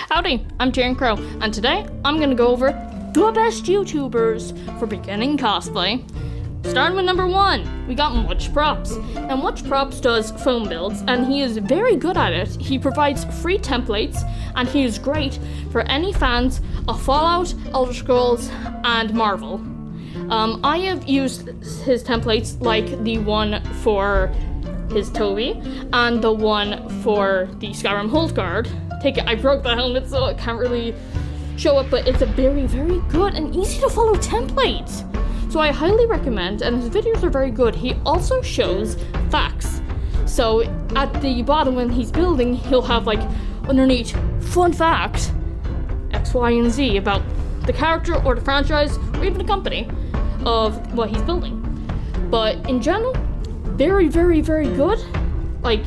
Howdy, I'm Jaren Crow, and today I'm gonna go over the best YouTubers for beginning cosplay. Starting with number 1, we got MUCHPROPS. Now MUCHPROPS does foam builds, and he is very good at it. He provides free templates, and he is great for any fans of Fallout, Elder Scrolls, and Marvel. I have used his templates, like the one for his Toby, and the one for the Skyrim Holdguard. I broke the helmet, so I can't really show it, but it's a very, very good and easy to follow template. So I highly recommend, and his videos are very good. He also shows facts. So at the bottom when he's building, he'll have like underneath, fun fact, X, Y, and Z about the character or the franchise or even the company of what he's building. But in general, very, very, very good. Like,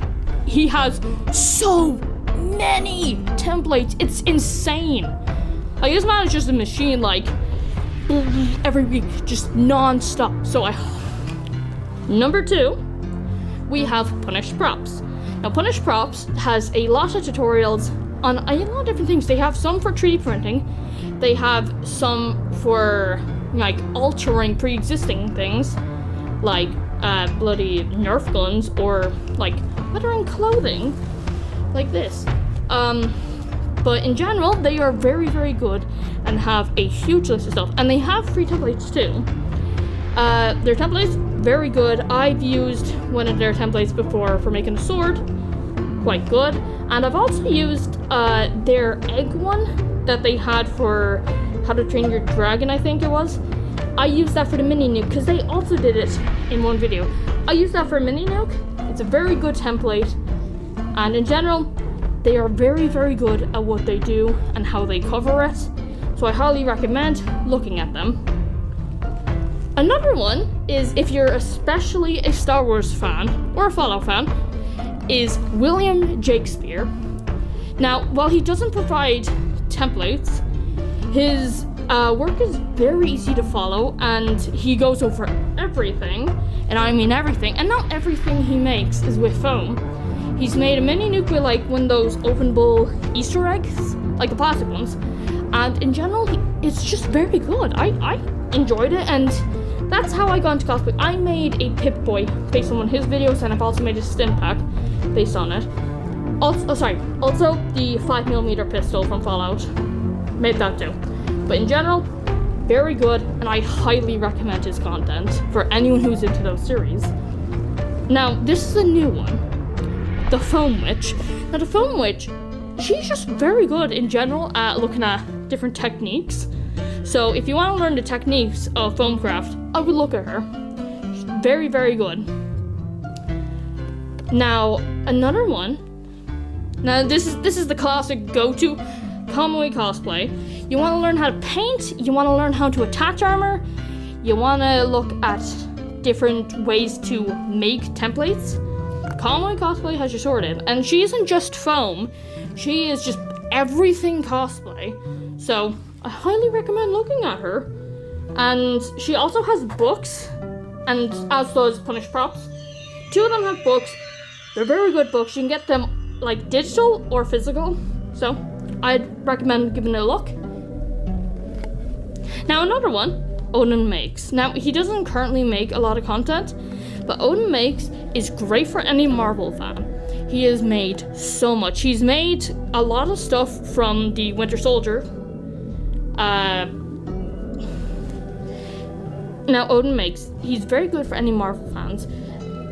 he has so many templates, it's insane. Like, this man is just a machine, like, every week, just non-stop. So number 2, we have MUCHPROPS. Now MUCHPROPS has a lot of tutorials on a lot of different things. They have some for 3D printing, they have some for like altering pre-existing things, like bloody Nerf guns, or like weathering clothing, like this. But in general, they are very, very good and have a huge list of stuff. And they have free templates too. Their templates, very good. I've used one of their templates before for making a sword, quite good. And I've also used their egg one that they had for How to Train Your Dragon, I think it was. I used that for the mini nuke, because they also did it in one video. I used that for a mini nuke. It's a very good template. And in general, they are very, very good at what they do and how they cover it. So I highly recommend looking at them. Another one is, if you're especially a Star Wars fan or a Fallout fan, is William Jakesphere. Now, while he doesn't provide templates, his work is very easy to follow, and he goes over everything, and I mean everything, and not everything he makes is with foam. He's made a mini nuke with like one of those openable Easter eggs, like the plastic ones, and in general, it's just very good. I enjoyed it, and that's how I got into cosplay. I made a Pip-Boy based on one of his videos, and I've also made a stim pack based on it. Also the 5mm pistol from Fallout, made that too. But in general, very good, and I highly recommend his content for anyone who's into those series. Now, this is a new one. The Foam Witch. Now the Foam Witch, she's just very good in general at looking at different techniques. So if you want to learn the techniques of foam craft, I would look at her. She's very, very good. Now another one. Now this is the classic go-to Kamuicosplay. You want to learn how to paint, you want to learn how to attach armor, you want to look at different ways to make templates. Kamuicosplays has you sorted, and she isn't just foam, she is just everything cosplay. So I highly recommend looking at her. And she also has books, and as does MUCHPROPS. 2 of them have books. They're very good books. You can get them like digital or physical, so I'd recommend giving it a look. Now another one, Odin Makes. Now he doesn't currently make a lot of content, but Odin Makes is great for any Marvel fan. He has made so much. He's made a lot of stuff from the Winter Soldier. Now Odin Makes, he's very good for any Marvel fans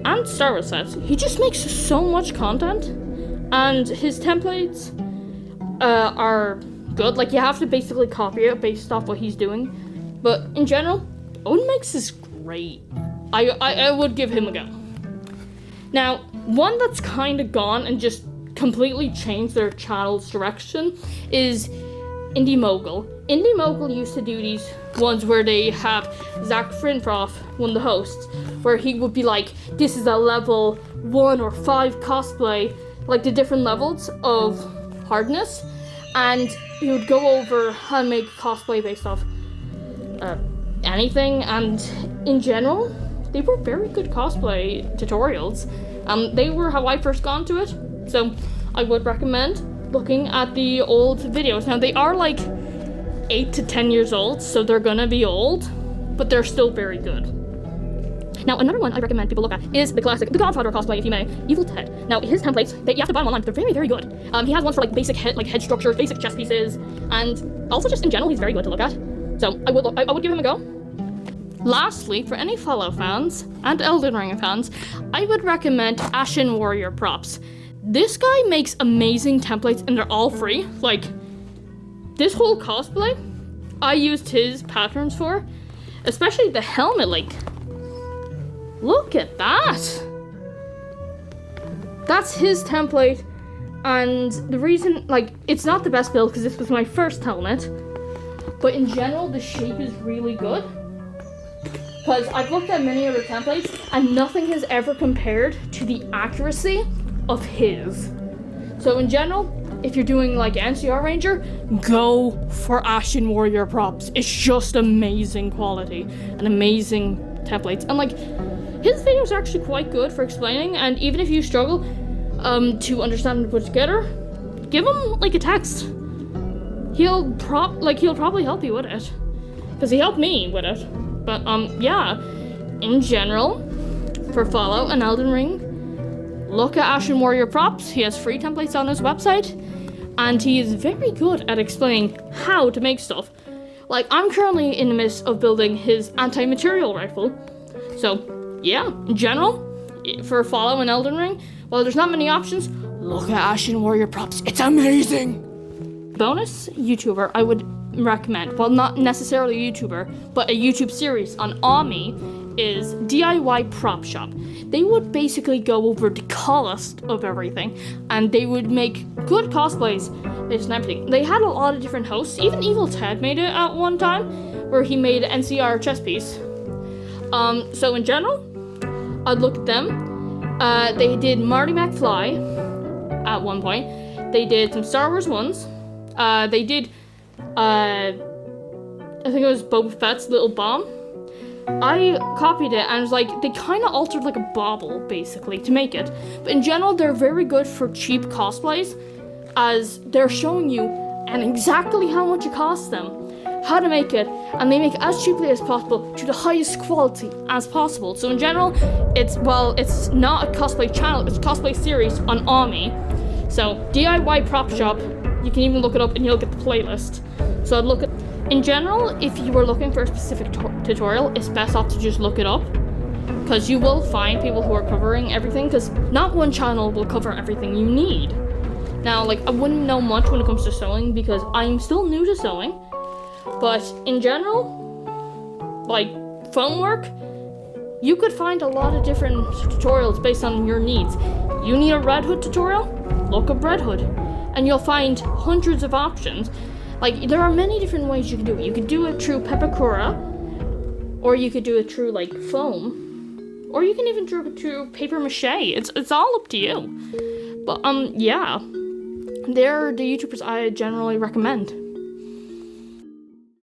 and Star Wars fans. He just makes so much content, and his templates are good. Like, you have to basically copy it based off what he's doing. But in general, Odin Makes is great. I would give him a go. Now, one that's kind of gone and just completely changed their channel's direction is Indy Mogul. Indy Mogul used to do these ones where they have Zach Frinfroth, one of the hosts, where he would be like, this is a level 1 or 5 cosplay, like the different levels of hardness, and he would go over how to make cosplay based off anything, and in general, they were very good cosplay tutorials. They were how I first got into it, so I would recommend. looking at the old videos. Now they are like 8 to 10 years old, so they're gonna be old, but they're still very good. Now, another one I recommend people look at is the classic, the Godfather cosplay, if you may, Evil Ted. Now, his templates, you have to buy them online, but they're very, very good. He has ones for like basic head structures, basic chest pieces, and also just in general, he's very good to look at. So I would give him a go. Lastly, for any Fallout fans and Elden Ring fans, I would recommend Ashen Warrior Props. This guy makes amazing templates, and they're all free. Like, this whole cosplay, I used his patterns for, especially the helmet, like, look at that! That's his template, and the reason, like, it's not the best build because this was my first helmet, but in general, the shape is really good. Because I've looked at many other templates, and nothing has ever compared to the accuracy of his. So in general, if you're doing like NCR Ranger, go for Ashen Warrior Props. It's just amazing quality and amazing templates. And like, his videos are actually quite good for explaining, and even if you struggle to understand and put together, give him like a text. He'll probably help you with it, because he helped me with it. But yeah, in general, for Fallout and Elden Ring, look at Ashen Warrior Props. He has free templates on his website, and he is very good at explaining how to make stuff. Like, I'm currently in the midst of building his anti-material rifle, so yeah, in general, for Fallout and Elden Ring, while there's not many options, look at Ashen Warrior Props. It's amazing! Bonus YouTuber I would recommend, well, not necessarily a YouTuber, but a YouTube series on Ami is DIY Prop Shop. They would basically go over the cost of everything, and they would make good cosplays and everything. They had a lot of different hosts. Even Evil Ted made it at one time, where he made an NCR chess piece. So in general, I'd look at them. They did Marty McFly at one point. They did some Star Wars ones. They did, I think it was Boba Fett's little bomb. I copied it, and it was like, they kind of altered like a bauble, basically, to make it. But in general, they're very good for cheap cosplays, as they're showing you and exactly how much it costs them, how to make it, and they make it as cheaply as possible to the highest quality as possible. So in general, it's not a cosplay channel, it's a cosplay series on Ami. So DIY Prop Shop, you can even look it up and you'll get the playlist. So I'd look at, in general, if you were looking for a specific tutorial, it's best off to just look it up, because you will find people who are covering everything, because not one channel will cover everything you need. Now, like, I wouldn't know much when it comes to sewing because I'm still new to sewing, but in general, like foam work, you could find a lot of different tutorials based on your needs. You need a Red Hood tutorial? Look up Red Hood, and you'll find hundreds of options. Like, there are many different ways you can do it. You could do it through Pepakura, or you could do it through like foam, or you can even do it through paper mache. It's all up to you. But yeah, they're the YouTubers I generally recommend.